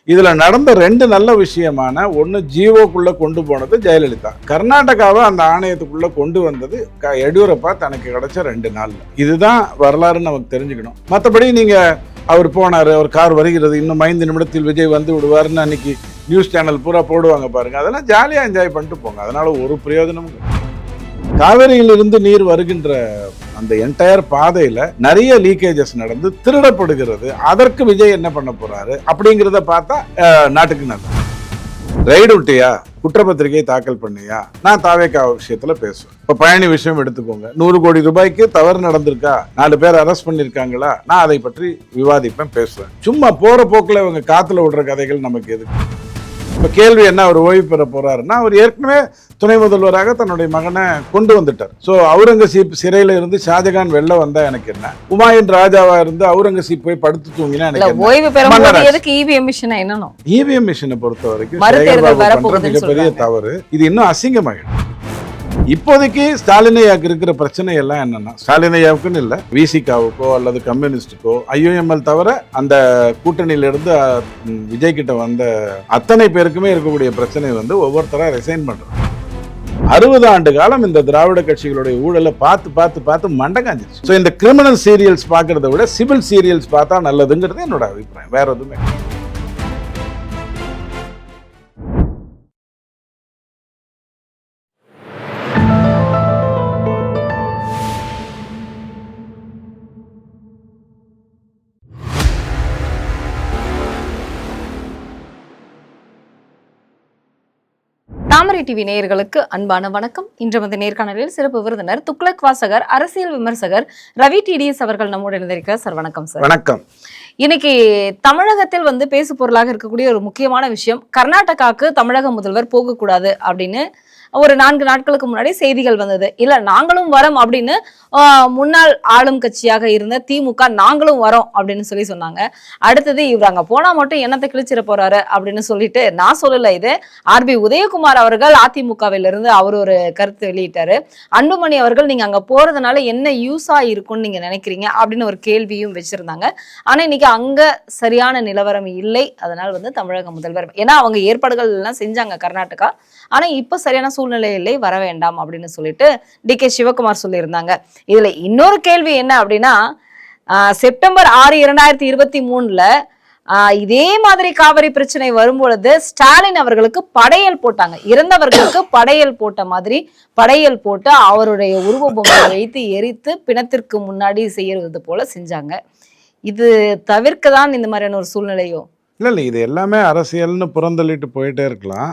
இதுல நடந்த 2 நல்ல விஷயமான ஒன்று ஜிஓக்குள்ள கொண்டு போனது ஜெயலலிதா, கர்நாடகாவை அந்த ஆணையத்துக்குள்ள கொண்டு வந்தது எடியூரப்பா தனக்கு கிடைச்ச 2 நாள். இதுதான் வரலாறுன்னு நமக்கு தெரிஞ்சுக்கணும். மற்றபடி நீங்க அவர் போனாரு, அவர் கார் வருகிறது, இன்னும் 5 நிமிடத்தில் விஜய் வந்து விடுவாருன்னு அன்னைக்கு நியூஸ் சேனல் பூரா போடுவாங்க பாருங்க, அதெல்லாம் ஜாலியா என்ஜாய் பண்ணிட்டு போங்க. அதனால ஒரு பிரயோஜனமும். காவிரியிலிருந்து நீர் வருகின்ற அந்த என்டையர் பாதையில நிறைய லீக்கேஜஸ் நடந்து திருடப்படுகிறது. அதற்கு விஜய் என்ன பண்ண போறாரு அப்படிங்கிறத பார்த்தா நாட்டுக்கு நல்லது. ரைடு விட்டியா, குற்றப்பத்திரிகை தாக்கல் பண்ணியா, நான் தாவேகா விஷயத்துல பேசுவேன். இப்ப பழனி விஷயம் எடுத்துக்கோங்க, 100 கோடி ரூபாய்க்கு தவறு நடந்திருக்கா, 4 பேர் அரெஸ்ட் பண்ணிருக்காங்களா, நான் அதை பற்றி விவாதிப்பேன், பேசுவேன். சும்மா போற போக்குல இவங்க காத்துல விடுற கதைகள் நமக்கு எதுக்கு? இப்ப கேள்வி என்ன, அவர் ஓய்வு பெற போறாருன்னா, அவர் ஏற்கனவே துணை முதல்வராக தன்னுடைய மகனை கொண்டு வந்துட்டார். சோ அவுரங்கசீப் சிறையில இருந்து ஷாஜகான் வெளில வந்தா எனக்கு என்ன, உமாயின் ராஜாவா இருந்து அவுரங்கசீப் போய் படுத்து தூங்கினா எனக்கு ஓய்வு பெறும்போது எதுக்கு இவிஎம் மிஷினை என்னணும்? இவிஎம் மிஷினை பொறுத்த வரைக்கும் மிகப்பெரிய தவறு. இது இன்னும் அசிங்கமாகிடும். இப்போதைக்கு ஸ்டாலினையாவுக்கு இருக்கிற பிரச்சனை எல்லாம் என்னன்னா, ஸ்டாலினையாவுக்குன்னு இல்ல, விசிகாவுக்கோ அல்லது கம்யூனிஸ்டுக்கோ ஐயுஎம்எல் தவிர அந்த கூட்டணியில இருந்து விஜய் கிட்ட வந்த அத்தனை பேருக்குமே இருக்கக்கூடிய பிரச்சனை வந்து ஒவ்வொருத்தரா ரிசைன் பண்றாங்க. 60 ஆண்டு காலம் இந்த திராவிட கட்சிகளுடைய ஊழலை பார்த்து பார்த்து பார்த்து மண்டை காஞ்சிருச்சு. ஸோ இந்த கிரிமினல் சீரியல்ஸ் பார்க்கறத விட சிவில் சீரியல்ஸ் பார்த்தா நல்லதுங்கிறது என்னோட அபிப்பிராயம், வேற எதுவுமே. தாமரை டிவி நேயர்களுக்கு அன்பான வணக்கம். இன்று வந்து நேர்காணலில் சிறப்பு விருந்தினர் துக்ளக் வாசகர், அரசியல் விமர்சகர் ரவி டிடிஎஸ் அவர்கள் நம்மோடு இணைந்திருக்கிறார். சார் வணக்கம். சார் வணக்கம். இன்னைக்கு தமிழகத்தில் வந்து பேசு பொருளாக இருக்கக்கூடிய ஒரு முக்கியமான விஷயம், கர்நாடகாவுக்கு தமிழக முதல்வர் போகக்கூடாது அப்படின்னு ஒரு 4 நாட்களுக்கு முன்னாடி செய்திகள் வந்தது. இல்ல நாங்களும் வரோம் அப்படின்னு முன்னாள் ஆளும் கட்சியாக இருந்த திமுக நாங்களும் வரோம் அப்படின்னு சொன்னாங்க. அடுத்தது இவர் அங்க போனா மட்டும் என்னத்தை கிழிச்சிட போறாரு அப்படின்னு சொல்லிட்டு, நான் சொல்லல, இது ஆர்பி உதயகுமார் அவர்கள் அதிமுகவிலிருந்து அவர் ஒரு கருத்து வெளியிட்டாரு. அன்புமணி அவர்கள் நீங்க அங்க போறதுனால என்ன யூஸா இருக்கும்னு நீங்க நினைக்கிறீங்க அப்படின்னு ஒரு கேள்வியும் வச்சிருந்தாங்க. ஆனா இன்னைக்கு அங்க சரியான நிலவரம் இல்லை. அதனால வந்து தமிழக முதல்வர், ஏன்னா அவங்க ஏற்பாடுகள் எல்லாம் செஞ்சாங்க கர்நாடகா, ஆனா இப்ப சரியான சூழ்நிலை இல்லை, வர வேண்டாம் அப்படின்னு சொல்லிட்டு டி.கே. சிவகுமார் சொல்லியிருந்தாங்க. இதுல இன்னொரு கேள்வி என்ன அப்படின்னா, செப்டம்பர் 6, 2023 இதே மாதிரி காவிரி பிரச்சனை வரும்பொழுது ஸ்டாலின் அவர்களுக்கு படையல் போட்டாங்க. இறந்தவர்களுக்கு படையல் போட்ட மாதிரி படையல் போட்டு அவருடைய உருவ பொம்மையை வைத்து எரித்து பிணத்திற்கு முன்னாடி செய்யறது போல செஞ்சாங்க. இது தவிர்க்க தான் இந்த மாதிரியான ஒரு சூழ்நிலையோ? இல்லை, இது எல்லாமே அரசியல்னு புறந்தள்ளிட்டு போயிட்டே இருக்கலாம்.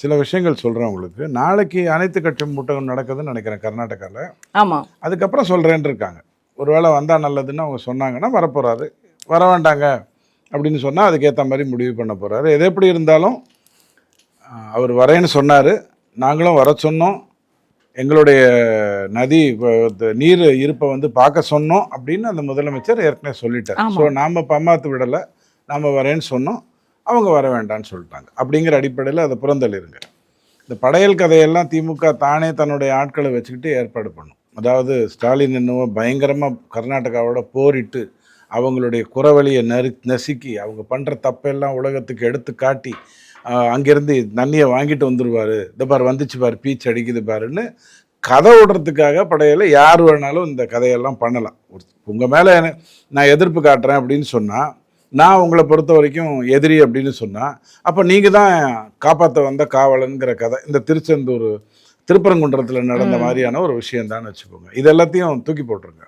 சில விஷயங்கள் சொல்கிறேன் உங்களுக்கு. நாளைக்கு அனைத்து கட்சி கூட்டம் நடக்குதுன்னு நினைக்கிறேன் கர்நாடகாவில். ஆமாம், அதுக்கப்புறம் சொல்கிறேன்னு இருக்காங்க. ஒருவேளை வந்தால் நல்லதுன்னு அவங்க சொன்னாங்கன்னா வரப்போகிறாரு, வர வேண்டாங்க அப்படின்னு சொன்னால் அதுக்கேற்ற மாதிரி முடிவு பண்ண போகிறாரு. எது எப்படி இருந்தாலும் அவர் வரேன்னு சொன்னார், நாங்களும் வர சொன்னோம், எங்களுடைய நதி நீர் இருப்பை வந்து பார்க்க சொன்னோம் அப்படின்னு அந்த முதலமைச்சர் ஏற்கனவே சொல்லிட்டார். ஸோ நாம் பம்மாத்து விடலை, நாம் வரேன்னு சொன்னோம், அவங்க வர வேண்டான்னு சொல்லிட்டாங்க. அப்படிங்கிற அடிப்படையில் அதை புறந்தள்ளிருங்க. இந்த படையல் கதையெல்லாம் திமுக தானே தன்னுடைய ஆட்களை வச்சுக்கிட்டு ஏற்பாடு பண்ணும். அதாவது ஸ்டாலின் என்னவோ பயங்கரமாக கர்நாடகாவோட போரிட்டு அவங்களுடைய குறவழியை நசுக்கி அவங்க பண்ணுற தப்பெல்லாம் உலகத்துக்கு எடுத்து காட்டி அங்கேருந்து தண்ணியை வாங்கிட்டு வந்துடுவார், இந்த பார் வந்துச்சு பார், பீச் அடிக்குது பாருன்னு கதை விடுறதுக்காக படையலை யார் வேணாலும் இந்த கதையெல்லாம் பண்ணலாம். உங்கள் மேலே நான் எதிர்ப்பு காட்டுறேன் அப்படின்னு சொன்னால், நான் உங்களை பொறுத்த வரைக்கும் எதிரி அப்படின்னு சொன்னால், அப்போ நீங்கள் தான் காப்பாற்ற வந்த காவலனுங்கிற கதை இந்த திருப்பரங்குன்றத்தில் நடந்த மாதிரியான ஒரு விஷயம்தான் வச்சுக்கோங்க. இது எல்லாத்தையும் தூக்கி போட்டுருங்க.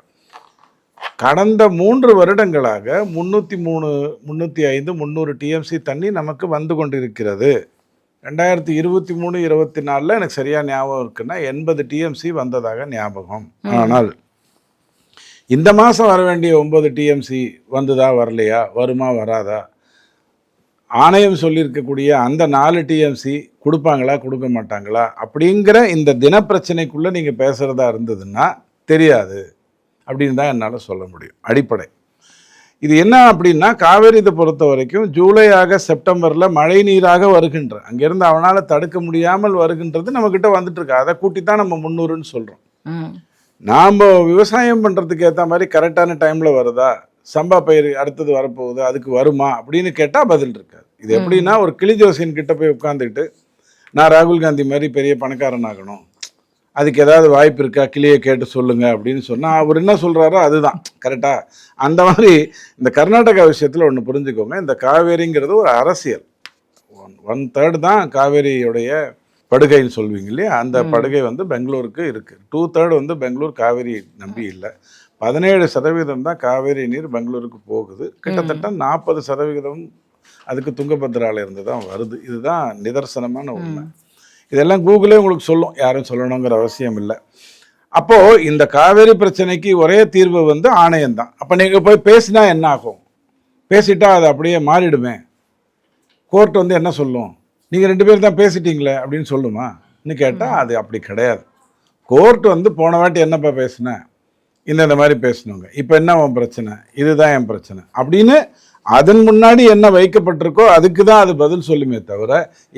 கடந்த 3 வருடங்களாக 303, 305, 300 டிஎம்சி தண்ணி நமக்கு வந்து கொண்டிருக்கிறது. 2023, 24 எனக்கு சரியா ஞாபகம் இருக்குன்னா 80 டிஎம்சி வந்ததாக ஞாபகம். ஆனால் இந்த மாதம் வர வேண்டிய 9 டிஎம்சி வந்துதா, வரலையா, வருமா, வராதா, ஆணையம் சொல்லியிருக்கக்கூடிய அந்த 4 டிஎம்சி கொடுப்பாங்களா, கொடுக்க மாட்டாங்களா அப்படிங்கிற இந்த தினப்பிரச்சனைக்குள்ளே நீங்கள் பேசுகிறதா இருந்ததுன்னா தெரியாது அப்படின்னு தான் என்னால் சொல்ல முடியும். அடிப்படை இது என்ன அப்படின்னா, காவேரியை பொறுத்த வரைக்கும் ஜூலை, ஆகஸ்ட், செப்டம்பரில் மழை நீராக வருகின்ற அங்கேருந்து அவனால் தடுக்க முடியாமல் வருகின்றது நம்மக்கிட்ட வந்துட்டு இருக்கு. அதை கூட்டி தான் நம்ம 300ன்னு சொல்கிறோம். நாம் விவசாயம் பண்ணுறதுக்கு ஏற்ற மாதிரி கரெக்டான டைமில் வருதா, சம்பா பயிர் அடுத்தது வரப்போகுது அதுக்கு வருமா அப்படின்னு கேட்டால் பதில் இருக்காது. இது எப்படின்னா ஒரு கிளி ஜோசியன் கிட்ட போய் உட்காந்துக்கிட்டு நான் ராகுல் காந்தி மாதிரி பெரிய பணக்காரன் ஆகணும், அதுக்கு ஏதாவது வாய்ப்பு இருக்கா, கிளியை கேட்டு சொல்லுங்க அப்படின்னு சொன்னா அவர் என்ன சொல்றாரோ அதுதான் கரெக்டா. அந்த மாதிரி இந்த கர்நாடகா விஷயத்துல ஒன்று புரிஞ்சுக்கோங்க, இந்த காவேரிங்கிறது ஒரு அரசியல். 1/3 தான் காவேரியுடைய படுகைன்னு சொல்வீங்க இல்லையா, அந்த படுகை வந்து பெங்களூருக்கு இருக்கு. 2/3 வந்து பெங்களூர் காவேரி நம்பி இல்லை. 17% தான் காவேரி நீர் பெங்களூருக்கு போகுது. கிட்டத்தட்ட 40% அதுக்கு துங்கபத்ரால இருந்து தான் வருது. இதுதான் நிதர்சனமான உண்மை. இதெல்லாம் கூகுளே உங்களுக்கு சொல்லும், யாரும் சொல்லணுங்கிற அவசியம் இல்லை. அப்போ இந்த காவேரி பிரச்சனைக்கு ஒரே தீர்வு வந்து ஆணையம் தான். அப்போ நீங்கள் போய் பேசினா என்ன ஆகும்? பேசிட்டா அது அப்படியே மாறிடுமே. கோர்ட் வந்து என்ன சொல்லும், நீங்கள் 2 பேர் தான் பேசிட்டீங்களே அப்படின்னு சொல்லுமான்னு கேட்டால் அது அப்படி கிடையாது. கோர்ட் வந்து போன வாட்டி என்னப்பா பேசினேன், இந்த மாதிரி பேசணுங்க, இப்போ என்ன உன் பிரச்சனை, இதுதான் என் பிரச்சனை அப்படின்னு அதன் முன்னாடி என்ன வைக்கப்பட்டிருக்கோ அதுக்கு தான் அது பதில் சொல்லுமே தவிர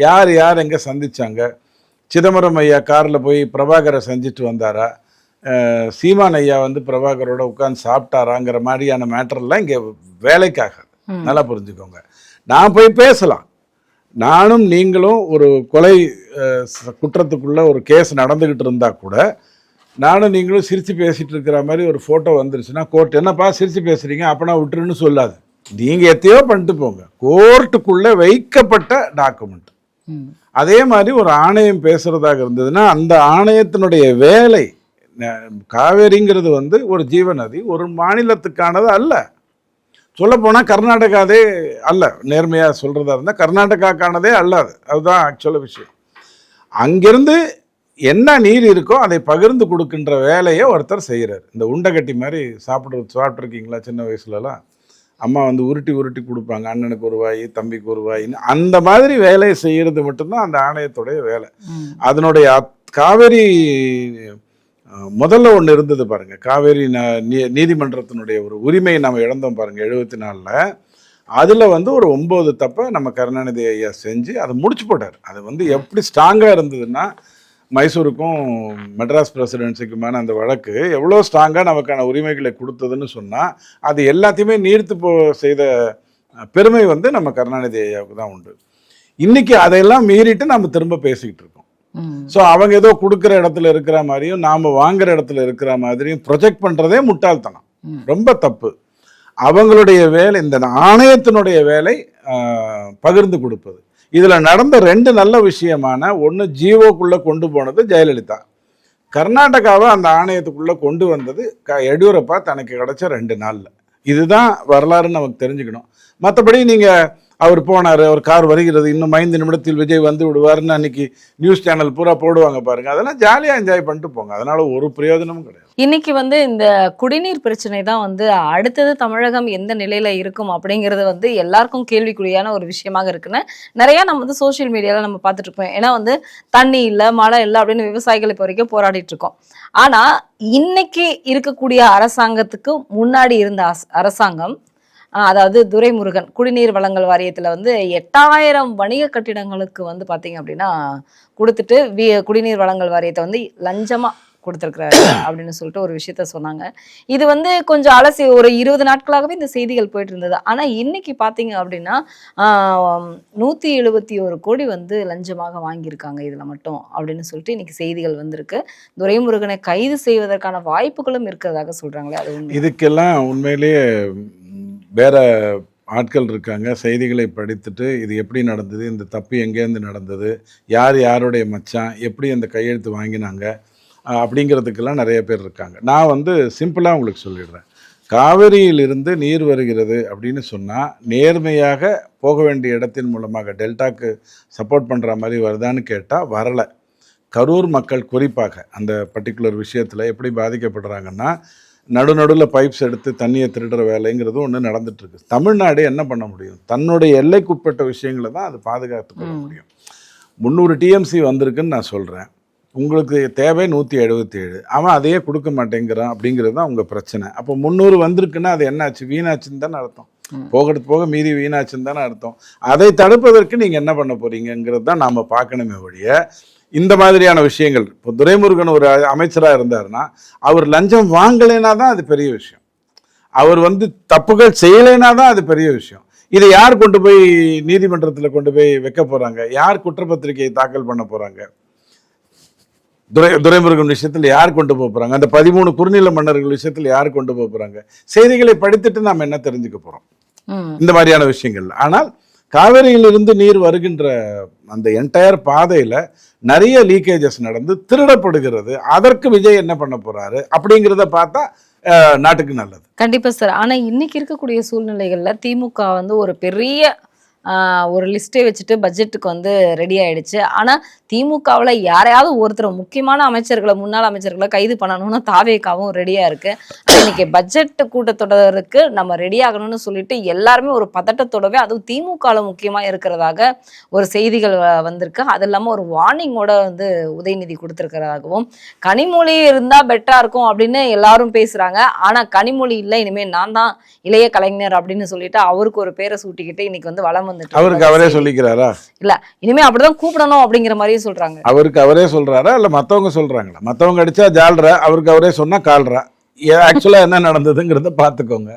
யார் யார் எங்கே சந்திச்சாங்க, சிதம்பரம் ஐயா காரில் போய் பிரபாகரை செஞ்சுட்டு வந்தாரா, சீமான் ஐயா வந்து பிரபாகரோட உட்காந்து சாப்பிட்டாராங்கிற மாதிரியான மேட்டர்லாம் இங்கே வேலைக்காக. நல்லா புரிஞ்சுக்கோங்க. நான் போய் பேசலாம், நானும் நீங்களும் ஒரு கொலை குற்றத்துக்குள்ள ஒரு கேஸ் நடந்துக்கிட்டு இருந்தா கூட நானும் நீங்களும் சிரித்து பேசிட்டு இருக்கிற மாதிரி ஒரு ஃபோட்டோ வந்துருச்சுன்னா கோர்ட் என்னப்பா சிரித்து பேசுறீங்க அப்பனா விட்டுருன்னு சொல்லாது. நீங்கள் எத்தையோ பண்ணிட்டு போங்க, கோர்ட்டுக்குள்ளே வைக்கப்பட்ட டாக்குமெண்ட். அதே மாதிரி ஒரு ஆணையம் பேசுறதாக இருந்ததுன்னா அந்த ஆணையத்தினுடைய வேலை, காவேரிங்கிறது வந்து ஒரு ஜீவநதி, ஒரு மாநிலத்துக்கானது அல்ல. சொல்லப்போனால் கர்நாடகாவே அல்ல, நேர்மையாக சொல்கிறதா இருந்தால் கர்நாடகாக்கானதே அல்லாது. அதுதான் ஆக்சுவலாக விஷயம். அங்கிருந்து என்ன நீர் இருக்கோ அதை பகிர்ந்து கொடுக்கின்ற வேலையை ஒருத்தர் செய்கிறார். இந்த உண்டகட்டி மாதிரி சாப்பிட்ருக்கீங்களா? சின்ன வயசுலலாம் அம்மா வந்து உருட்டி உருட்டி கொடுப்பாங்க, அண்ணனுக்கு ஒரு வாய் தம்பிக்கு ஒரு வாயின்னு. அந்த மாதிரி வேலையை செய்கிறது மட்டும்தான் அந்த ஆணையத்துடைய வேலை. அதனுடைய காவேரி முதல்ல ஒன்று இருந்தது பாருங்க, காவேரி நீதிமன்றத்தினுடைய ஒரு உரிமையை நம்ம இழந்தோம் பாருங்க 74. அதில் வந்து ஒரு 9 தப்பை நம்ம கருணாநிதி ஐயா செஞ்சு அதை முடிச்சு போட்டார். அது வந்து எப்படி ஸ்ட்ராங்காக இருந்ததுன்னா, மைசூருக்கும் மெட்ராஸ் பிரசிடென்சிக்குமான அந்த வழக்கு எவ்வளோ ஸ்ட்ராங்காக நமக்கான உரிமைகளை கொடுத்ததுன்னு சொன்னால் அது எல்லாத்தையுமே நீர்த்து செய்த பெருமை வந்து நம்ம கருணாநிதி ஐயாவுக்கு தான் உண்டு. இன்னைக்கு அதையெல்லாம் மீறிட்டு நம்ம திரும்ப பேசிக்கிட்டு இருக்கோம். ஸோ அவங்க ஏதோ கொடுக்குற இடத்துல இருக்கிற மாதிரியும் நாம் வாங்குற இடத்துல இருக்கிற மாதிரியும் ப்ரொஜெக்ட் பண்ணுறதே முட்டாள்தனம், ரொம்ப தப்பு. அவங்களுடைய வேலை, இந்த ஆணையத்தினுடைய வேலை பகிர்ந்து கொடுப்பது. இதில் நடந்த 2 நல்ல விஷயமான ஒன்று, ஜிஓக்குள்ளே கொண்டு போனது ஜெயலலிதா, கர்நாடகாவை அந்த ஆணையத்துக்குள்ளே கொண்டு வந்தது எடியூரப்பா தனக்கு கிடைச்ச 2 நாளில். இதுதான் வரலாறுன்னு நமக்கு தெரிஞ்சுக்கணும். மற்றபடி நீங்கள் அவர் போனார், அவர் கார் வருகிறது, இன்னும் 5 நிமிடத்தில் விஜய் வந்து விடுவார்னு அன்னைக்கு நியூஸ் சேனல் பூரா போடுவாங்க பாருங்க, அதெல்லாம் ஜாலியாக என்ஜாய் பண்ணிட்டு போங்க, அதனால ஒரு பிரயோஜனமும் கிடையாது. இன்னைக்கு வந்து இந்த குடிநீர் பிரச்சனை தான் வந்து அடுத்தது தமிழகம் எந்த நிலையில இருக்கும் அப்படிங்கிறது வந்து எல்லாருக்கும் கேள்விக்குறியான ஒரு விஷயமாக இருக்குன்னு நிறைய நம்ம வந்து சோசியல் மீடியால நம்ம பார்த்துட்டு இருக்கோம். ஏன்னா வந்து தண்ணி இல்லை, மழை இல்லை அப்படின்னு விவசாயிகள் இப்போ வரைக்கும் போராடிட்டு இருக்கோம். ஆனா இன்னைக்கு இருக்கக்கூடிய அரசாங்கத்துக்கு முன்னாடி இருந்த அரசாங்கம், அதாவது துரைமுருகன் குடிநீர் வழங்கல் வாரியத்தில் வந்து 8000 வணிக கட்டிடங்களுக்கு வந்து பார்த்தீங்க அப்படின்னா கொடுத்துட்டு குடிநீர் வழங்கல் வாரியத்தை வந்து லஞ்சமாக கொடுத்துருக்குறாரு அப்படின்னு சொல்லிட்டு ஒரு விஷயத்த சொன்னாங்க. இது வந்து கொஞ்சம் அலசி ஒரு 20 நாட்களாகவே இந்த செய்திகள் போயிட்டு இருந்தது. ஆனால் இன்னைக்கு பார்த்தீங்க அப்படின்னா 171 கோடி வந்து லஞ்சமாக வாங்கியிருக்காங்க இதில் மட்டும் அப்படின்னு சொல்லிட்டு இன்னைக்கு செய்திகள் வந்திருக்கு. துரைமுருகனை கைது செய்வதற்கான வாய்ப்புகளும் இருக்கிறதாக சொல்றாங்களே, அது இதுக்கெல்லாம் உண்மையிலேயே வேற ஆட்கள் இருக்காங்க, செய்திகளை படித்துட்டு இது எப்படி நடந்தது, இந்த தப்பு எங்கேருந்து நடந்தது, யார் யாருடைய மச்சான், எப்படி அந்த கையெழுத்து வாங்கினாங்க அப்படிங்கிறதுக்கெல்லாம் நிறைய பேர் இருக்காங்க. நான் வந்து சிம்பிளாக உங்களுக்கு சொல்லிடுறேன். காவிரியிலிருந்து நீர் வருகிறது அப்படின்னு சொன்னால் நேர்மையாக போக வேண்டிய இடத்தின் மூலமாக டெல்டாக்கு சப்போர்ட் பண்ணுற மாதிரி வருதான்னு கேட்டால் வரலை. கரூர் மக்கள் குறிப்பாக அந்த பர்டிகுலர் விஷயத்தில் எப்படி பாதிக்கப்படுறாங்கன்னா, நடுநடுவில் பைப்ஸ் எடுத்து தண்ணியை திருடுற வேலைங்கிறது ஒன்று நடந்துட்டுருக்கு. தமிழ்நாடு என்ன பண்ண முடியும்? தன்னுடைய எல்லைக்குட்பட்ட விஷயங்களை தான் அது பாதுகாத்து கொள்ள முடியும். 300 டிஎம்சி வந்திருக்குன்னு நான் சொல்கிறேன், உங்களுக்கு தேவை 177, அவன் அதையே கொடுக்க மாட்டேங்கிறான் அப்படிங்கிறது தான் உங்கள் பிரச்சனை. அப்போ 300 வந்திருக்குன்னா அது என்னாச்சு? வீணாச்சுன்னு தானே அர்த்தம். போகிறது போக மீதி வீணாச்சுன்னு தானே அர்த்தம். அதை தடுப்பதற்கு நீங்கள் என்ன பண்ண போகிறீங்கிறது தான் நாம் பார்க்கணுமே ஒழிய, இந்த மாதிரியான விஷயங்கள். இப்போ துரைமுருகன் ஒரு அமைச்சராக இருந்தாருன்னா அவர் லஞ்சம் வாங்கலைன்னா தான் அது பெரிய விஷயம், அவர் வந்து தப்புகள் செய்யலைன்னா தான் அது பெரிய விஷயம். இதை யார் கொண்டு போய் நீதிமன்றத்தில் கொண்டு போய் வைக்க போறாங்க? யார் குற்றப்பத்திரிகையை தாக்கல் பண்ண போறாங்க? துரைமுருகன் விஷயத்தில் யார் கொண்டு போறாங்க? அந்த 13 குறுநில மன்னர்கள் விஷயத்தில் யார் கொண்டு போறாங்க? செய்திகளை படித்துட்டு நாம் என்ன தெரிஞ்சுக்க போறோம் இந்த மாதிரியான விஷயங்கள். ஆனால் காவிரியிலிருந்து நீர் வருகின்ற அந்த என்டையர் பாதையில நிறைய லீக்கேஜஸ் நடந்து திருடப்படுகிறது. அதற்கு விஜய் என்ன பண்ண போறாரு அப்படிங்கிறத பார்த்தா நாட்டுக்கு நல்லது. கண்டிப்பா சார். ஆனா இன்னைக்கு இருக்கக்கூடிய சூழ்நிலைகள்ல திமுக வந்து ஒரு பெரிய ஒரு லிஸ்ட்டே வச்சுட்டு பட்ஜெட்டுக்கு வந்து ரெடி ஆயிடுச்சு. ஆனா திமுகவில் யாரையாவது ஒருத்தர் முக்கியமான அமைச்சர்களை, முன்னாள் அமைச்சர்களை கைது பண்ணணும்னு தாவேகாவும் ரெடியா இருக்கு. இன்னைக்கு பட்ஜெட் கூட்டத்தொடருக்கு நம்ம ரெடி ஆகணும்னு சொல்லிட்டு எல்லாருமே ஒரு பதட்டத்தோடவே, அதுவும் திமுகவில் முக்கியமா இருக்கிறதாக ஒரு செய்திகள் வந்திருக்கு. அது இல்லாம ஒரு வார்னிங்கோட வந்து உதயநிதி கொடுத்திருக்கிறதாகவும், கனிமொழி இருந்தா பெட்டரா இருக்கும் அப்படின்னு எல்லாரும் பேசுறாங்க. ஆனா கனிமொழி இல்லை, இனிமே நான் தான் இளைய கலைஞர் அப்படின்னு சொல்லிட்டு அவருக்கு ஒரு பேரை சூட்டிக்கிட்டு இன்னைக்கு வந்து வளம் வந்துட்டு அவருக்கு அவரே சொல்லிக்கிறாரா? இல்ல, இனிமே அப்படிதான் கூப்பிடணும் அப்படிங்கிற மாதிரியே சொல்றாங்க. அவருக்கு அவரே சொல்றாரா இல்ல மத்தவங்க சொல்றாங்களா? மத்தவங்க அடிச்சா ஜால்ரா, அவருக்கு அவரே சொன்னா கால்ரா. ஆக்சுவலா என்ன நடந்ததுங்கிறத பாத்துக்கோங்க.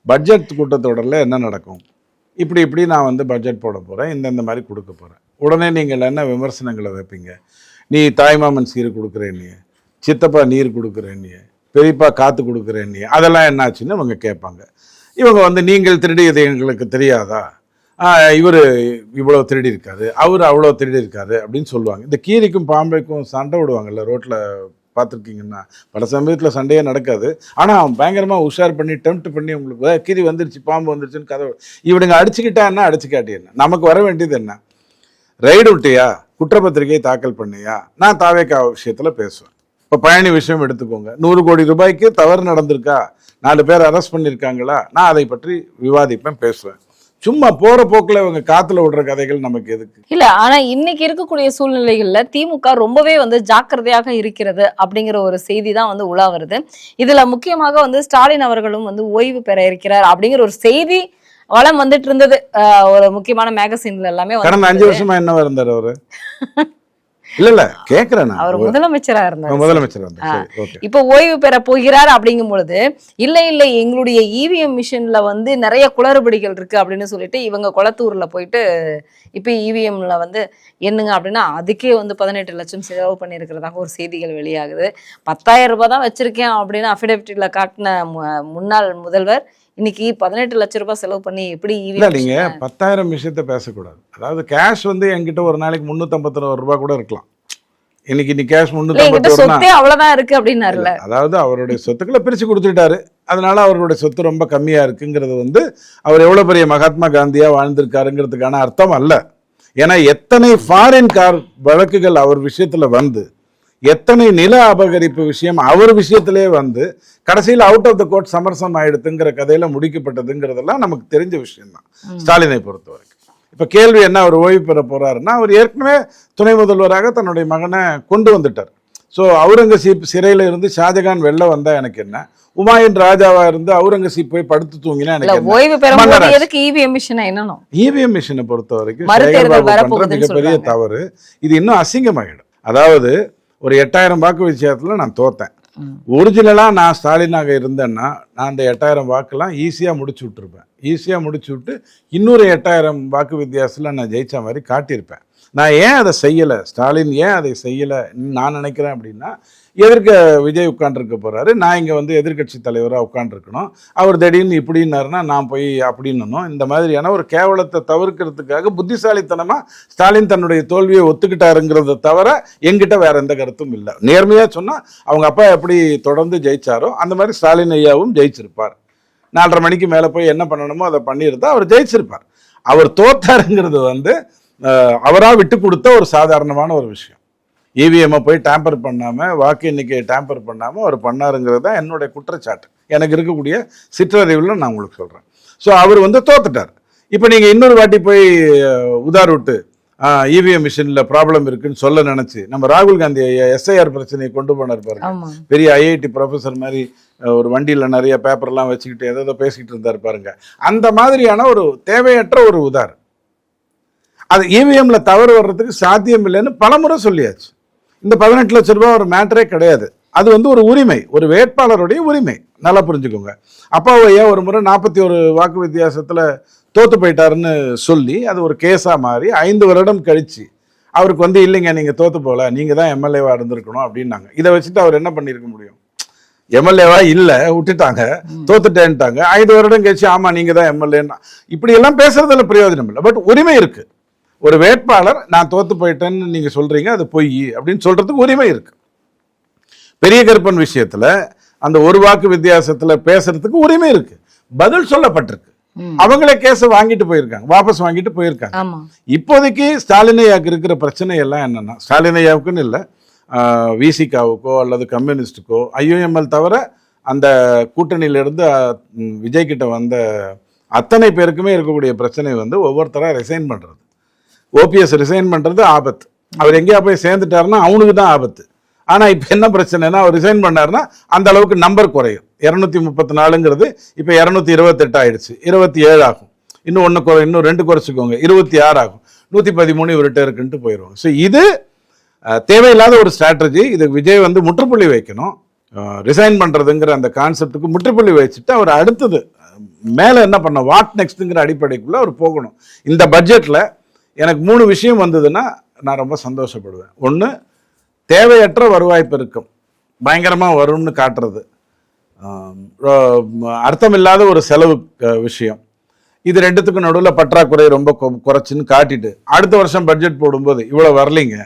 பட்ஜெட் கூட்டத்தொடரில் என்ன நடக்கும்? இப்படி நான் வந்து பட்ஜெட் போட போறேன், இந்த மாதிரி கொடுக்க போறேன். உடனே நீங்கள் என்ன விமர்சனங்களை வைப்பீங்க? நீ தாய்மாமன் சீர் கொடுக்குறேன்னு, சித்தப்பா நீர் கொடுக்குறேன்னு, பெரியப்பா காத்து கொடுக்குறேன்னு, அதெல்லாம் என்னாச்சுன்னு அவங்க கேட்பாங்க. இவங்க வந்து நீங்கள் திருடியது எங்களுக்கு தெரியாதா, இவர் இவ்வளோ திருடி இருக்காரு, அவர் அவ்வளோ திருடி இருக்காரு அப்படின்னு சொல்லுவாங்க. இந்த கீரிக்கும் பாம்பைக்கும் சண்டை விடுவாங்கல்ல ரோட்டில், பார்த்துருக்கீங்கன்னா பல சமயத்தில் சண்டையே நடக்காது. ஆனால் பயங்கரமாக உஷார் பண்ணி டெம்ப்ட் பண்ணி உங்களுக்கு கீரி வந்துருச்சு, பாம்பு வந்துருச்சுன்னு கதை. இவனுங்க அடிச்சுக்கிட்டா என்ன, அடிச்சுக்காட்டி என்ன? நமக்கு வர வேண்டியது என்ன? ரைடு விட்டியா, குற்றப்பத்திரிகையை தாக்கல் பண்ணியா? நான் தாவேகா விஷயத்தில் பேசுவேன். இப்போ பழனி விஷயம் எடுத்துக்கோங்க. 100 கோடி ரூபாய்க்கு தவறு நடந்திருக்கா, 4 பேர் அரெஸ்ட் பண்ணியிருக்காங்களா, நான் அதை பற்றி விவாதிப்பேன், பேசுவேன். சும்மா போற போக்குல இவங்க காத்துல விடுற கதைகள் நமக்கு எதுக்கு? இல்ல, ஆனா இன்னைக்கு இருக்கக்கூடிய சூழ்நிலைகள்ல திமுக ரொம்பவே வந்து ஜாக்கிரதையாக இருக்கிறது அப்படிங்கிற ஒரு செய்தி தான் வந்து உலா வருது. இதுல முக்கியமாக வந்து ஸ்டாலின் அவர்களும் வந்து ஓய்வு பெற இருக்கிறார் அப்படிங்கிற ஒரு செய்தி வளம் வந்துட்டு இருந்தது. ஒரு முக்கியமான மேகசின்ல எல்லாமே கடந்த 5 வருஷமா என்னவா இருந்தார் அவரு? இல்ல கேக்குறேன். அவர் முதலமைச்சரா இருந்தார். இப்ப ஓய்வு பெற போகிறார் அப்படிங்கும் பொழுது, இல்ல எங்களுடைய இவிஎம் மிஷின்ல வந்து நிறைய குளறுபடிகள் இருக்கு அப்படின்னு சொல்லிட்டு இவங்க குளத்தூர்ல போயிட்டு இப்ப இவிஎம்ல வந்து என்னங்க அப்படின்னா அதுக்கே வந்து 18 லட்சம் செலவு பண்ணியிருக்கிறதாக ஒரு செய்திகள் வெளியாகுது. 10,000 ரூபாய் தான் வச்சிருக்கேன் அப்படின்னு அஃபிடவிட்ல காட்டின முன்னாள் முதல்வர் இன்னைக்கு 18 லட்சம் ரூபாய் செலவு பண்ணி எப்படி நீங்க 10,000 விஷயத்த பேசக்கூடாது. அதாவது கேஷ் வந்து என்கிட்ட ஒரு நாளைக்கு 351 ரூபாய் கூட இருக்கலாம். இன்னைக்கு நீ கேஷ் 351 அவ்வளவுதான் இருக்கு அப்படின்னாருல. அதாவது அவருடைய சொத்துக்களை பிரிச்சு கொடுத்துட்டாரு. அதனால அவருடைய சொத்து ரொம்ப கம்மியா இருக்குங்கிறது வந்து அவர் எவ்வளவு பெரிய மகாத்மா காந்தியா வாழ்ந்திருக்காருங்கிறதுக்கான அர்த்தம் அல்ல. ஏன்னா எத்தனை ஃபாரின் கார் வழக்குகள் அவர் விஷயத்துல வந்து, எத்தனை நில அபகரிப்பு விஷயம் அவர் விஷயத்திலே வந்து கடைசியில் அவுட் ஆஃப் த கோர்ட் சமரசம் ஆயிடுத்துங்கிற கதையில முடிக்கப்பட்டதுங்கிறதெல்லாம் நமக்கு தெரிஞ்ச விஷயம் தான் ஸ்டாலினை பொறுத்த வரைக்கும். இப்ப கேள்வி என்ன, அவர் ஓய்வு பெற போறாருன்னா, அவர் ஏற்கனவே துணை முதல்வராக தன்னுடைய மகனை கொண்டு வந்துட்டார். ஸோ அவுரங்கசீப் சிறையில இருந்து ஷாஜகான் வெளில வந்தா எனக்கு என்ன, உமாயின் ராஜாவா இருந்து அவுரங்கசீப் போய் படுத்து தூங்கினா எனக்கு ஓய்வு பெற இவிஎம் மிஷினை பொறுத்த வரைக்கும் மிகப்பெரிய தவறு. இது இன்னும் அசிங்கமாகிடும். அதாவது ஒரு 8,000 வாக்கு விஷயத்துல நான் தோத்தேன். ஒரிஜினலா நான் ஸ்டாலினாக இருந்தேன்னா நான் அந்த 8,000 வாக்கெல்லாம் ஈஸியா முடிச்சு விட்டுருப்பேன். ஈஸியா முடிச்சு விட்டு இன்னொரு 8,000 வாக்கு வித்தியாசத்துல நான் ஜெயிச்ச மாதிரி காட்டியிருப்பேன். நான் ஏன் அதை செய்யலை, ஸ்டாலின் ஏன் அதை செய்யலை நான் நினைக்கிறேன் அப்படின்னா, எதிர்க்க விஜய் உட்காண்டிருக்க போறாரு, நான் இங்கே வந்து எதிர்கட்சி தலைவராக உட்காண்டிருக்கணும், அவர் திடீர்னு இப்படின்னாருன்னா நான் போய் அப்படின்னணும். இந்த மாதிரியான ஒரு கேவலத்தை தவிர்க்கிறதுக்காக புத்திசாலித்தனமாக ஸ்டாலின் தன்னுடைய தோல்வியை ஒத்துக்கிட்டாருங்கிறத தவிர எங்கிட்ட வேற எந்த கருத்தும் இல்லை. நேர்மையாக சொன்னால் அவங்க அப்பா எப்படி தொடர்ந்து ஜெயிச்சாரோ அந்த மாதிரி ஸ்டாலின் ஐயாவும் ஜெயிச்சிருப்பார். 4:30 மணிக்கு மேலே போய் என்ன பண்ணணுமோ அதை பண்ணியிருந்தா அவர் ஜெயிச்சிருப்பார். அவர் தோத்தாருங்கிறது வந்து அவராக விட்டு கொடுத்த ஒரு சாதாரணமான ஒரு விஷயம். இவிஎம்மை போய் டேம்பர் பண்ணாமல், வாக்கு எண்ணிக்கையை டேம்பர் பண்ணாமல் அவர் பண்ணாருங்கிறது தான் என்னுடைய குற்றச்சாட்டு. எனக்கு இருக்கக்கூடிய சிற்றறிவில் நான் உங்களுக்கு சொல்கிறேன். ஸோ அவர் வந்து தோத்துட்டார். இப்போ நீங்கள் இன்னொரு வாட்டி போய் உதார் விட்டு இவிஎம் மிஷினில் ப்ராப்ளம் இருக்குன்னு சொல்ல நினச்சி நம்ம ராகுல் காந்தி எஸ்ஐஆர் பிரச்சனையை கொண்டு போனார் பாருங்க. பெரிய ஐஐடி ப்ரொஃபஸர் மாதிரி ஒரு வண்டியில் நிறைய பேப்பர்லாம் வச்சுக்கிட்டு எதோ பேசிக்கிட்டு இருந்தார் பாருங்க. அந்த மாதிரியான ஒரு தேவையற்ற ஒரு உதார். அது இவிஎம்ல தவறு வர்றதுக்கு சாத்தியம் இல்லைன்னு பலமுறை சொல்லியாச்சு. இந்த 18 லட்சம் ரூபாய் ஒரு மேட்டரே கிடையாது. அது வந்து ஒரு உரிமை, ஒரு வேட்பாளருடைய உரிமை. நல்லா புரிஞ்சுக்கோங்க. அப்பாவையா ஒரு முறை 41 வாக்கு வித்தியாசத்தில் தோத்து போயிட்டாருன்னு சொல்லி அது ஒரு கேஸாக மாறி 5 வருடம் கழிச்சு அவருக்கு வந்து இல்லைங்க நீங்கள் தோத்து போகல, நீங்கள் தான் எம்எல்ஏவாக இருந்திருக்கணும் அப்படின்னாங்க. இதை வச்சுட்டு அவர் என்ன பண்ணியிருக்க முடியும்? எம்எல்ஏவா இல்லை, விட்டுட்டாங்க, தோத்துட்டேன்ட்டாங்க. 5 வருடம் கழிச்சு ஆமாம் நீங்கள் தான் எம்எல்ஏன்னா இப்படி எல்லாம் பேசுறதுல பிரயோஜனம் இல்லை. பட் உரிமை இருக்கு. ஒரு வேட்பாளர் நான் தோத்து போயிட்டேன்னு நீங்கள் சொல்றீங்க, அது பொய் அப்படின்னு சொல்றதுக்கு உரிமை இருக்கு. பெரிய கருப்பன் விஷயத்துல அந்த ஒரு வாக்கு வித்தியாசத்துல பேசுறதுக்கு உரிமை இருக்கு. பதில் சொல்லப்பட்டிருக்கு. அவங்களே கேஸை வாங்கிட்டு போயிருக்காங்க, வாபஸ் வாங்கிட்டு போயிருக்காங்க. இப்போதைக்கு ஸ்டாலின் ஐயாவுக்கு இருக்கிற பிரச்சனை எல்லாம் என்னன்னா, ஸ்டாலின் ஐயாவுக்குன்னு இல்லை, விசிகாவுக்கோ அல்லது கம்யூனிஸ்டுக்கோ ஐயுஎம்எல் தவிர அந்த கூட்டணியிலிருந்து விஜய் கிட்ட வந்த அத்தனை பேருக்குமே இருக்கக்கூடிய பிரச்சனை வந்து ஒவ்வொருத்தராக ரிசைன் பண்றது. ஓபிஎஸ் ரிசைன் பண்றது ஆபத்து. அவர் எங்கேயா போய் சேர்ந்துட்டாருன்னா அவனுக்கு தான் ஆபத்து. ஆனால் இப்போ என்ன பிரச்சனைனா, அவர் ரிசைன் பண்ணாருன்னா அந்த அளவுக்கு நம்பர் குறையும். 234ங்கிறது இப்போ 228 ஆயிடுச்சு, 27 ஆகும். இன்னும் 2 குறைச்சிக்கோங்க, 26 ஆகும். 113 இவர்கிட்ட இருக்குன்ட்டு போயிடுவாங்க. ஸோ இது தேவையில்லாத ஒரு ஸ்ட்ராட்டஜி. இது விஜய் வந்து முற்றுப்புள்ளி வைக்கணும். ரிசைன் பண்ணுறதுங்கிற அந்த கான்செப்டுக்கு முற்றுப்புள்ளி வச்சுட்டு அவர் அடுத்தது மேலே என்ன பண்ண, வாட் நெக்ஸ்ட்டுங்கிற அடிப்படைக்குள்ளே அவர் போகணும். இந்த பட்ஜெட்டில் எனக்கு 3 விஷயம் வந்ததுன்னா நான் ரொம்ப சந்தோஷப்படுவேன். ஒன்று, தேவையற்ற வருவாய் பெருக்கம் பயங்கரமாக வரும்னு காட்டுறது, அர்த்தமில்லாத ஒரு செலவு விஷயம். இது ரெண்டுத்துக்கும் நடுவில் பற்றாக்குறை ரொம்ப குறைச்சின்னு காட்டிட்டு அடுத்த வருஷம் பட்ஜெட் போடும்போது இவ்வளோ வரலைங்க,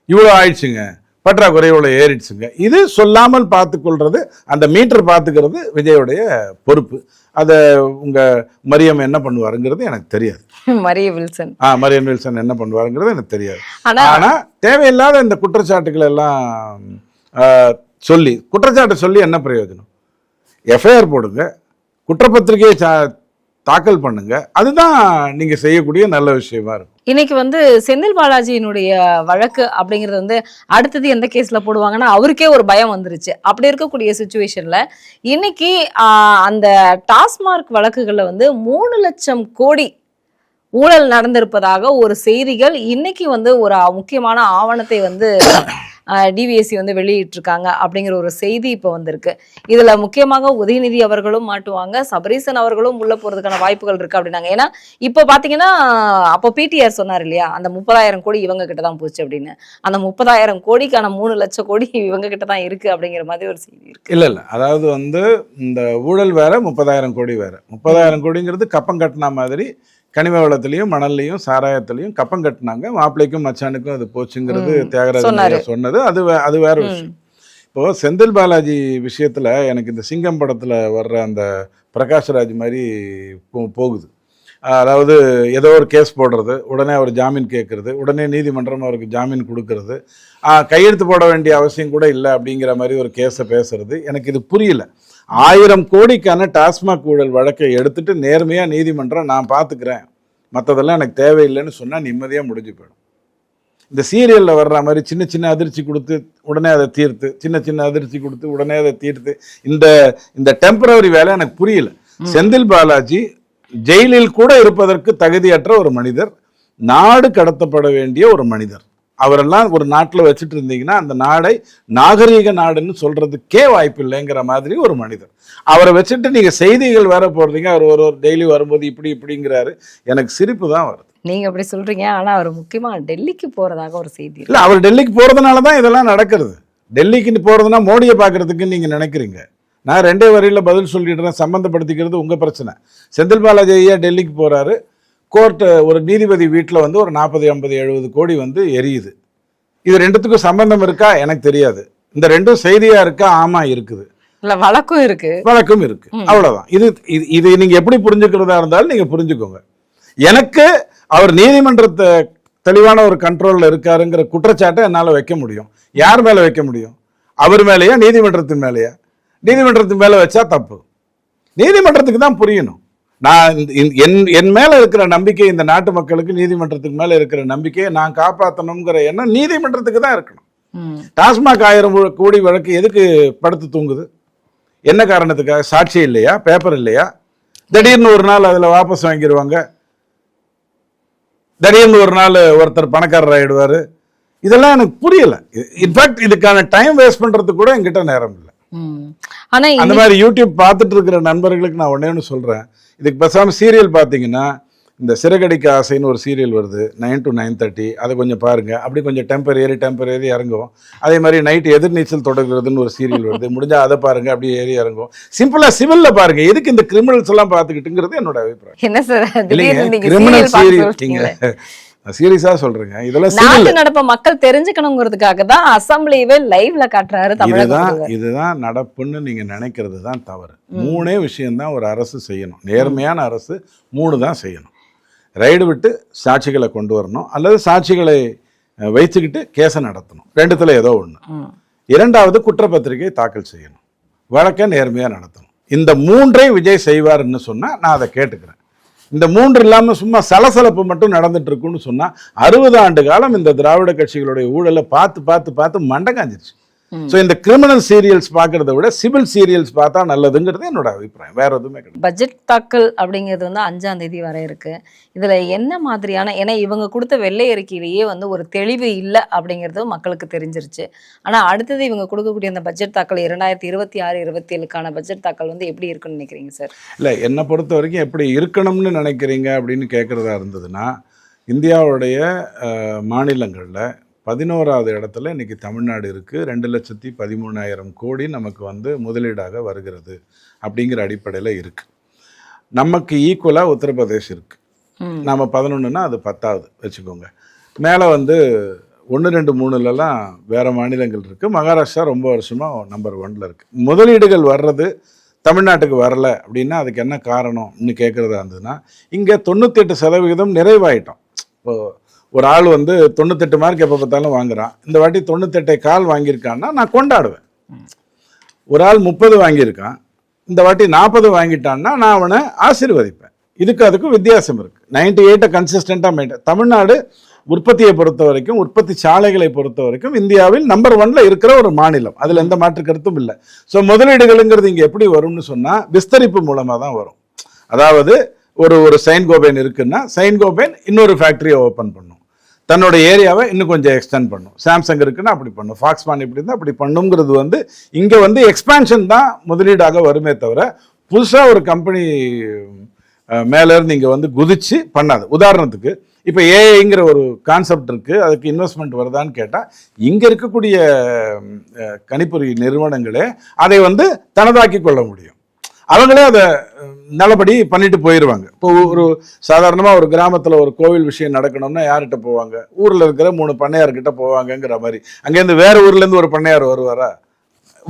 இவ்வளோ ஆயிடுச்சுங்க, பற்றாக்குறை இவ்வளோ ஏறிடுச்சுங்க, இது சொல்லாமல் பார்த்துக்கொள்றது, அந்த மீட்டர் பார்த்துக்கிறது விஜயோடைய பொறுப்பு. அதை உங்கள் மரியம் என்ன பண்ணுவாருங்கிறது எனக்கு தெரியாது. மரியம் வில்சன் என்ன பண்ணுவாருங்கிறது எனக்கு தெரியாது. ஆனால் தேவையில்லாத இந்த குற்றச்சாட்டுகள் எல்லாம் சொல்லி குற்றச்சாட்டு சொல்லி என்ன பிரயோஜனம்? எஃப்ஐஆர் போடுங்க, குற்றப்பத்திரிகையை தாக்கல் பண்ணுங்க, அதுதான் நீங்க செய்யக்கூடிய நல்ல விஷயமா இருக்கும். இன்னைக்கு வந்து செந்தில் பாலாஜியினுடைய வழக்கு அப்படிங்கிறது வந்து அடுத்தது எந்த கேஸ்ல போடுவாங்கன்னா அவருக்கே ஒரு பயம் வந்துருச்சு. அப்படி இருக்கக்கூடிய சுச்சுவேஷன்ல இன்னைக்கு அந்த டாஸ்மார்க் வழக்குகள்ல வந்து 3 லட்சம் கோடி ஊழல் நடந்திருப்பதாக ஒரு செய்திகள் இன்னைக்கு வந்து ஒரு முக்கியமான ஆவணத்தை வந்து டிவிஎஸ்சி வந்து வெளியிட்டிருக்காங்க அப்படிங்கிற ஒரு செய்தி இப்போ வந்திருக்கு. இதுல முக்கியமாக உதயநிதி அவர்களும் மாட்டுவாங்க, சபரீசன் அவர்களும் உள்ள போறதுக்கான வாய்ப்புகள் இருக்கு அப்படின்னாங்க. ஏன்னா இப்போ பாத்தீங்கன்னா அப்போ பிடிஆர் சொன்னார் இல்லையா, அந்த 30,000 கோடி இவங்க கிட்ட தான் போச்சு அப்படின்னு. அந்த 30,000 கோடிக்கான 3 லட்சம் கோடி இவங்க கிட்ட தான் இருக்கு அப்படிங்கிற மாதிரி ஒரு செய்தி இருக்கு. இல்ல அதாவது வந்து இந்த ஊழல் வேற, 30,000 கோடி வேற. 30,000 கோடிங்கிறது கப்பம் கட்டினா மாதிரி கனிம வளத்திலையும் மணல்லையும் சாராயத்திலையும் கப்பம் கட்டினாங்க. மாப்பிள்ளைக்கும் மச்சானுக்கும் அது போச்சுங்கிறது தியாகராஜன் சொன்னது, அது வேற விஷயம். இப்போ செந்தில் பாலாஜி விஷயத்துல எனக்கு இந்த சிங்கம் படத்துல வர்ற அந்த பிரகாஷ்ராஜ் மாதிரி போகுது. அதாவது ஏதோ ஒரு கேஸ் போடுறது, உடனே அவர் ஜாமீன் கேட்கறது, உடனே நீதிமன்றம் அவருக்கு ஜாமீன் கொடுக்கறது, கையெழுத்து போட வேண்டிய அவசியம் கூட இல்லை அப்படிங்கிற மாதிரி ஒரு கேஸை பேசுறது. எனக்கு இது புரியல. 1000 கோடிக்கான டாஸ்மாக் ஊழல் வழக்கை எடுத்துட்டு நேர்மையா நீதிமன்றம் நான் பார்த்துக்கிறேன், மற்றதெல்லாம் எனக்கு தேவையில்லைன்னு சொன்னா நிம்மதியா முடிஞ்சு போயிடும். இந்த சீரியல்ல வர்ற மாதிரி சின்ன சின்ன அதிர்ச்சி கொடுத்து உடனே அதை தீர்த்து, சின்ன சின்ன அதிர்ச்சி கொடுத்து உடனே அதை தீர்த்து, இந்த டெம்பரவரி வேலை எனக்கு புரியல. செந்தில் பாலாஜி ஜெயிலில் கூட இருப்பதற்கு தகுதியற்ற ஒரு மனிதர், நாடு கடத்தப்பட வேண்டிய ஒரு மனிதர். அவரெல்லாம் ஒரு நாட்டில் வச்சுட்டு இருந்தீங்கன்னா அந்த நாடை நாகரீக நாடுன்னு சொல்றதுக்கே வாய்ப்பு இல்லைங்கிற மாதிரி ஒரு மனிதர். அவரை வச்சுட்டு நீங்க செய்திகள் வேற போடுறீங்க. அவர் ஒரு டெய்லி வரும்போது இப்படிங்கிறாரு. எனக்கு சிரிப்பு தான் வருது. நீங்க அப்படி சொல்றீங்க, ஆனா அவர் முக்கியமா டெல்லிக்கு போறதாக ஒரு செய்தி இல்ல. அவர் டெல்லிக்கு போறதுனாலதான் இதெல்லாம் நடக்கிறது. டெல்லிக்கு போறதுனா மோடியை பாக்குறதுக்கு நீங்க நினைக்கிறீங்க. நான் 2 வரியில பதில் சொல்லிடுறேன். சம்பந்தப்படுத்திக்கிறது உங்க பிரச்சனை. செந்தில் பாலாஜி ஐயா டெல்லிக்கு போறாரு. கோர்ட் ஒரு நீதிபதி வீட்டில் வந்து ஒரு 40, 50, 70 கோடி வந்து எரியுது. இது ரெண்டுத்துக்கும் சம்பந்தம் இருக்கா எனக்கு தெரியாது. இந்த ரெண்டும் செய்தியா இருக்கா? ஆமா இருக்குது. இல்ல வழக்கும் இருக்கு. அவ்வளவுதான். இது நீங்க எப்படி புரிஞ்சுக்கிறதா இருந்தாலும் நீங்க புரிஞ்சுக்கோங்க. எனக்கு அவர் நீதிமன்றத்தை தெளிவான ஒரு கண்ட்ரோல்ல இருக்காருங்கிற குற்றச்சாட்டை என்னால வைக்க முடியும். யார் மேல வைக்க முடியும்? அவர் மேலேயா நீதிமன்றத்தின் மேலேயா? நீதிமன்றத்தின் மேல வச்சா தப்பு. நீதிமன்றத்துக்கு தான் புரியணும். நான் என் மேல இருக்கிற நம்பிக்கை, இந்த நாட்டு மக்களுக்கு நீதிமன்றத்துக்கு மேல இருக்கிற நம்பிக்கையை நான் காப்பாற்றணுங்கிற எண்ணம் நீதிமன்றத்துக்கு தான் இருக்கணும். டாஸ்மாக் 1000 கோடி வழக்கு எதுக்கு படுத்து தூங்குது? என்ன காரணத்துக்காக? சாட்சி இல்லையா? பேப்பர் இல்லையா? திடீர்னு ஒரு நாள் அதுல வாபஸ் வாங்கிடுவாங்க. திடீர்னு ஒரு நாள் ஒருத்தர் பணக்காரர் ஆயிடுவாரு. இதெல்லாம் எனக்கு புரியல. இன்ஃபேக்ட் இதுக்கான டைம் வேஸ்ட் பண்றதுக்கு கூட என்கிட்ட நேரம் இல்லை. ஆனா அந்த மாதிரி யூடியூப் பார்த்துட்டு இருக்கிற நண்பர்களுக்கு நான் ஒன்னே சொல்றேன், இதுக்கு பேசாம சீரியல் பார்த்தீங்கன்னா இந்த சிறகடிக்க ஆசைன்னு ஒரு சீரியல் வருது 9 to 9:30, அதை கொஞ்சம் பாருங்க. அப்படி கொஞ்சம் டெம்பரரி இறங்கும். அதே மாதிரி நைட் எதிர்நீச்சல் தொடங்குறதுன்னு ஒரு சீரியல் வருது, முடிஞ்சா அதை பாருங்க, அப்படியே ஏறி இறங்கும். சிம்பிளா சிவில்ல பாருங்க, எதுக்கு இந்த கிரிமினல்ஸ் எல்லாம் பார்த்துக்கிட்டுங்கிறது என்னோட அபிப்பிராயம். என்ன சார் இல்லைங்க, கிரிமினல் சீரியல் சீரியஸா சொல்றேங்க. இதெல்லாம் நாட்டு நடப்ப மக்கள் தெரிஞ்சுக்கணுங்கிறதுக்காக தான் அசெம்பிளியவே லைவ்ல காட்டுறாரு தமிழக. இதுதான் நடப்புன்னு நீங்க நினைக்கிறது தான் தவறு. 3 விஷயம் தான் ஒரு அரசு செய்யணும். நேர்மையான அரசு 3 தான் செய்யணும். ரைடு விட்டு சாட்சிகளை கொண்டு வரணும், அல்லது சாட்சிகளை வைத்துக்கிட்டு கேஸை நடத்தணும். 2த்துல ஏதோ ஒண்ணு. 2வது குற்றப்பத்திரிகை தாக்கல் செய்யணும், வழக்கை நேர்மையா நடத்தணும். இந்த 3ஐயும் விஜய் செய்வாருன்னு சொன்னா நான் அதை கேட்டுக்கிறேன். இந்த 3 இல்லாம சும்மா சலசலப்பு மட்டும் நடந்துட்டு இருக்குன்னு சொன்னா 60 ஆண்டு காலம் இந்த திராவிட கட்சிகளுடைய ஊழலை பார்த்து பார்த்து பார்த்து மண்டை காஞ்சிருச்சு. ஸோ இந்த கிரிமினல் சீரியல்ஸ் பார்க்கறத விட சிவில் சீரியல்ஸ் பார்த்தா நல்லதுங்கிறது என்னோட அபிப்பிராயம். வேற எதுவுமே கிடையாது. பட்ஜெட் தாக்கல் அப்படிங்கிறது வந்து 5ஆம் தேதி வர இருக்கு. இதுல என்ன மாதிரியான, ஏன்னா இவங்க கொடுத்த வெள்ளை அறிக்கையிலேயே வந்து ஒரு தெளிவு இல்லை அப்படிங்கிறது மக்களுக்கு தெரிஞ்சிருச்சு. ஆனா அடுத்தது இவங்க கொடுக்கக்கூடிய அந்த பட்ஜெட் தாக்கல் 2026-27க்கான பட்ஜெட் தாக்கல் வந்து எப்படி இருக்குன்னு நினைக்கிறீங்க சார்? இல்லை, என்னை பொறுத்த வரைக்கும் எப்படி இருக்கணும்னு நினைக்கிறீங்க அப்படின்னு கேட்குறதா இருந்ததுன்னா, இந்தியாவுடைய மாநிலங்களில் 11வது இடத்துல இன்னைக்கு தமிழ்நாடு இருக்குது. 2,13,000 கோடி நமக்கு வந்து முதலீடாக வருகிறது அப்படிங்கிற அடிப்படையில் இருக்குது. நமக்கு ஈக்குவலாக உத்தரப்பிரதேஷ் இருக்குது. நம்ம 11ன்னா அது 10வது வச்சுக்கோங்க. மேலே வந்து 1, 2, 3லலாம் வேறு மாநிலங்கள் இருக்குது. மகாராஷ்டிரா ரொம்ப வருஷமாக நம்பர் 1ல் இருக்குது. முதலீடுகள் வர்றது தமிழ்நாட்டுக்கு வரல அப்படின்னா அதுக்கு என்ன காரணம்னு கேட்குறதா இருந்ததுன்னா, இங்கே 98% நிறைவாயிட்டோம். இப்போது ஒரு ஆள் வந்து 98 மார்க் எப்போ பார்த்தாலும் வாங்குறான். இந்த வாட்டி 98 வாங்கியிருக்கான்னா நான் கொண்டாடுவேன். ஒரு ஆள் 30 வாங்கியிருக்கான், இந்த வாட்டி 40 வாங்கிட்டான்னா நான் அவனை ஆசீர்வதிப்பேன். அதுக்கும் வித்தியாசம் இருக்குது. 98 கன்சிஸ்டண்ட்டாக மெயின்டைன். தமிழ்நாடு உற்பத்தியை பொறுத்த வரைக்கும், உற்பத்தி சாலைகளை பொறுத்த வரைக்கும் இந்தியாவில் நம்பர் 1ல் இருக்கிற ஒரு மாநிலம். அதில் எந்த மாற்று கருத்தும் இல்லை. ஸோ முதலீடுகளுங்கிறது இங்கே எப்படி வரும்னு சொன்னால் விஸ்தரிப்பு மூலமாக தான் வரும். அதாவது ஒரு சைன் கோபேன் இருக்குன்னா சைன் கோபேன் இன்னொரு ஃபேக்டரியை ஓப்பன் பண்ணும், தன்னோட ஏரியாவை இன்னும் கொஞ்சம் எக்ஸ்டெண்ட் பண்ணும். சாம்சங் இருக்குன்னா அப்படி பண்ணும், ஃபாக்ஸ்கான் இப்படி இருந்தால் அப்படி பண்ணுங்கிறது வந்து இங்கே வந்து எக்ஸ்பான்ஷன் தான் முதலீடாக வருமே தவிர புதுசாக ஒரு கம்பெனி மேலேருந்து இங்கே வந்து குதிச்சு பண்ணாது. உதாரணத்துக்கு இப்போ ஏஐங்கிற ஒரு கான்செப்ட் இருக்குது, அதுக்கு இன்வெஸ்ட்மெண்ட் வருதான்னு கேட்டால் இங்கே இருக்கக்கூடிய கணிப்பொறி நிறுவனங்களே அதை வந்து தனதாக்கி கொள்ள முடியும். அவங்களே அதை நல்லபடி பண்ணிட்டு போயிடுவாங்க. இப்போ ஒரு சாதாரணமாக ஒரு கிராமத்தில் ஒரு கோவில் விஷயம் நடக்கணும்னா யார்கிட்ட போவாங்க? ஊரில் இருக்கிற 3 பண்ணையார்கிட்ட போவாங்கங்கிற மாதிரி. அங்கேருந்து வேற ஊர்லேருந்து ஒரு பண்ணையார் வருவாரா?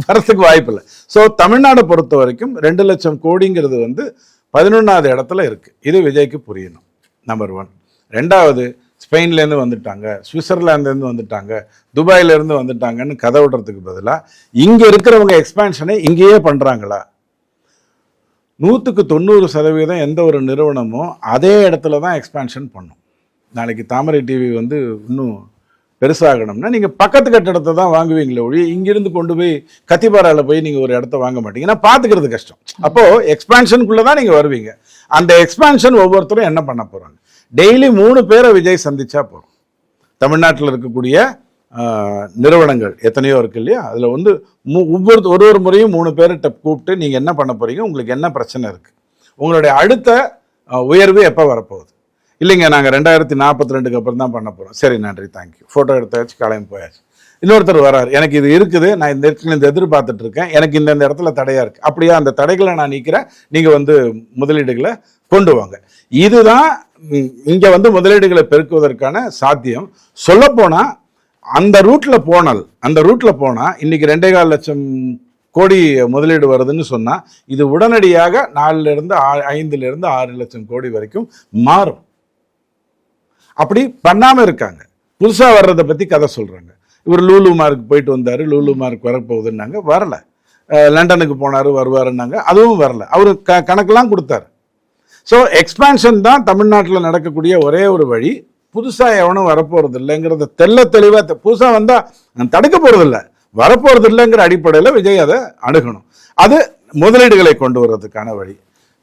வரத்துக்கு வாய்ப்பு இல்லை. ஸோ தமிழ்நாடை பொறுத்த வரைக்கும் 2 லட்சம் கோடிங்கிறது வந்து 11வது இடத்துல இருக்குது. இது விஜய்க்கு புரியணும். நம்பர் 1. 2வது, ஸ்பெயின்லேருந்து வந்துட்டாங்க, சுவிட்சர்லாந்துலேருந்து வந்துட்டாங்க, துபாயிலேருந்து வந்துட்டாங்கன்னு கதை விடுறதுக்கு பதிலாக இங்கே இருக்கிறவங்க எக்ஸ்பான்ஷனை இங்கேயே பண்ணுறாங்களா? 100க்கு 90% எந்த ஒரு நிறுவனமும் அதே இடத்துல தான் எக்ஸ்பான்ஷன் பண்ணும். நாளைக்கு தாமரை டிவி வந்து இன்னும் பெருசாகணும்னா நீங்கள் பக்கத்து கட்டிடத்தை தான் வாங்குவீங்களே ஒழி, இங்கிருந்து கொண்டு போய் கத்திப்பாராவில் போய் நீங்கள் ஒரு இடத்த வாங்க மாட்டீங்க. ஏன்னா பார்த்துக்கிறது கஷ்டம். அப்போது எக்ஸ்பான்ஷனுக்குள்ளே தான் நீங்கள் வருவீங்க. அந்த எக்ஸ்பான்ஷன் ஒவ்வொருத்தரும் என்ன பண்ண போகிறாங்க? டெய்லி 3 பேரை விஜய் சந்திச்சா போகிறோம். தமிழ்நாட்டில் இருக்கக்கூடிய நிறுவனங்கள் எத்தனையோ இருக்கு இல்லையா, அதில் வந்து ஒரு முறையும் 3 பேர்கிட்ட கூப்பிட்டு நீங்கள் என்ன பண்ண போகிறீங்க, உங்களுக்கு என்ன பிரச்சனை இருக்குது, உங்களுடைய அடுத்த உயர்வு எப்போ வரப்போகுது? இல்லைங்க நாங்கள் 2042க்கு அப்புறம் தான் பண்ண போகிறோம். சரி, நன்றி, தேங்க்யூ. ஃபோட்டோ எடுத்தாச்சு, கிளம்பி போயாச்சு. இன்னொருத்தர் வராரு, எனக்கு இது இருக்குது, நான் இந்த இடத்துல இந்த எதிர்பார்த்துட்டு இருக்கேன், எனக்கு இந்த இடத்துல தடையாக இருக்குது. அப்படியா, அந்த தடைகளை நான் நீக்கிறேன், நீங்கள் வந்து முதலீடுகளை கொண்டு வாங்க. இதுதான் இங்கே வந்து முதலீடுகளை பெருக்குவதற்கான சாத்தியம். சொல்லப்போனால் அந்த ரூட்டில் போனால் இன்னைக்கு 2.25 லட்சம் கோடி முதலீடு வருதுன்னு சொன்னால் இது உடனடியாக 4லிருந்து 5லிருந்து 6 லட்சம் கோடி வரைக்கும் மாறும். அப்படி பண்ணாமல் இருக்காங்க. புதுசாக வர்றதை பற்றி கதை சொல்கிறாங்க. இவர் லூலு மார்க் போயிட்டு வந்தார், லூலு மார்க் வரப்போகுதுன்னாங்க, வரல. லண்டனுக்கு போனார், வருவாருன்னாங்க, அதுவும் வரல. அவர் கணக்கெல்லாம் கொடுத்தாரு. ஸோ எக்ஸ்பான்ஷன் தான் தமிழ்நாட்டில் நடக்கக்கூடிய ஒரே ஒரு வழி. புதுசாக எவனும் வரப்போகிறது இல்லைங்கிறத தெளிவாக புதுசாக வந்தால் நான் தடுக்க போகிறது இல்லை, வரப்போகிறது இல்லைங்கிற அடிப்படையில் விஜய் அதை அணுகணும். அது முதலீடுகளை கொண்டு வர்றதுக்கான வழி.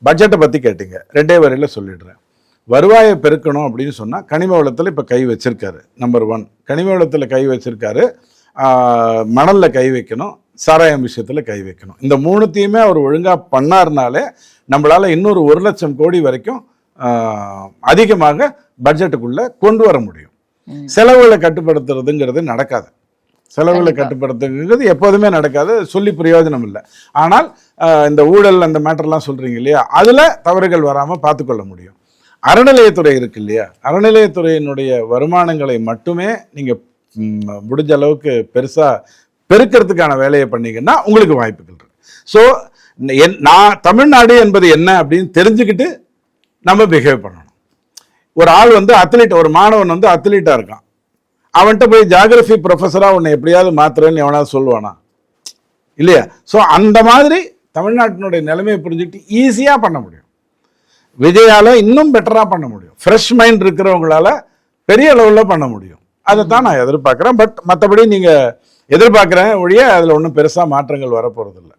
பட்ஜெட்டை பற்றி கேட்டீங்க, 2 வரியில் சொல்லிடுறேன். வருவாயை பெருக்கணும் அப்படின்னு சொன்னால் கனிம வளத்தில் இப்போ கை வச்சிருக்காரு. நம்பர் 1 கனிம வளத்தில் கை வச்சிருக்காரு. மணலில் கை வைக்கணும், சாராயம் விஷயத்தில் கை வைக்கணும். இந்த 3த்தையுமே அவர் ஒழுங்காக பண்ணார்னாலே நம்மளால் இன்னொரு 1 லட்சம் கோடி வரைக்கும் அதிகமாக பட்ஜெட்டுக்குள்ளே கொண்டு வர முடியும். செலவுகளை கட்டுப்படுத்துறதுங்கிறது நடக்காது. செலவுகளை கட்டுப்படுத்துங்கிறது எப்போதுமே நடக்காது, சொல்லி பிரயோஜனம் இல்லை. ஆனால் இந்த ஊழல் அந்த மேட்டர்லாம் சொல்கிறீங்க இல்லையா, அதில் தவறுகள் வராமல் பார்த்துக்கொள்ள முடியும். அறநிலையத்துறை இருக்கு இல்லையா, அறநிலையத்துறையினுடைய வருமானங்களை மட்டுமே நீங்கள் முடிஞ்ச அளவுக்கு பெருசாக பெருக்கிறதுக்கான வேலையை பண்ணீங்கன்னா உங்களுக்கு வாய்ப்புகள் இருக்கு. ஸோ நான் தமிழ்நாடு என்பது என்ன அப்படின்னு தெரிஞ்சுக்கிட்டு நம்ம பிஹேவ் பண்ணணும். ஒரு ஆள் வந்து அத்லீட், ஒரு மாணவன் வந்து அத்லீட்டாக இருக்கான், அவன்கிட்ட போய் ஜியாகிரபி ப்ரொஃபஸராக உன்னை எப்படியாவது மாத்துறேன்னு எவனாவது சொல்லுவானா? இல்லையா? ஸோ அந்த மாதிரி தமிழ்நாட்டினுடைய நிலைமையை புரிஞ்சுக்கிட்டு ஈஸியாக பண்ண முடியும். விஜயால இன்னும் பெட்டராக பண்ண முடியும். ஃப்ரெஷ் மைண்ட் இருக்கிறவங்களால பெரிய அளவில் பண்ண முடியும். அதை தான் நான் எதிர்பார்க்குறேன். பட் மற்றபடி நீங்கள் எதிர்பார்க்குறேன் ஒழிய அதில் ஒன்றும் பெருசாக மாற்றங்கள் வரப்போகிறதில்ல.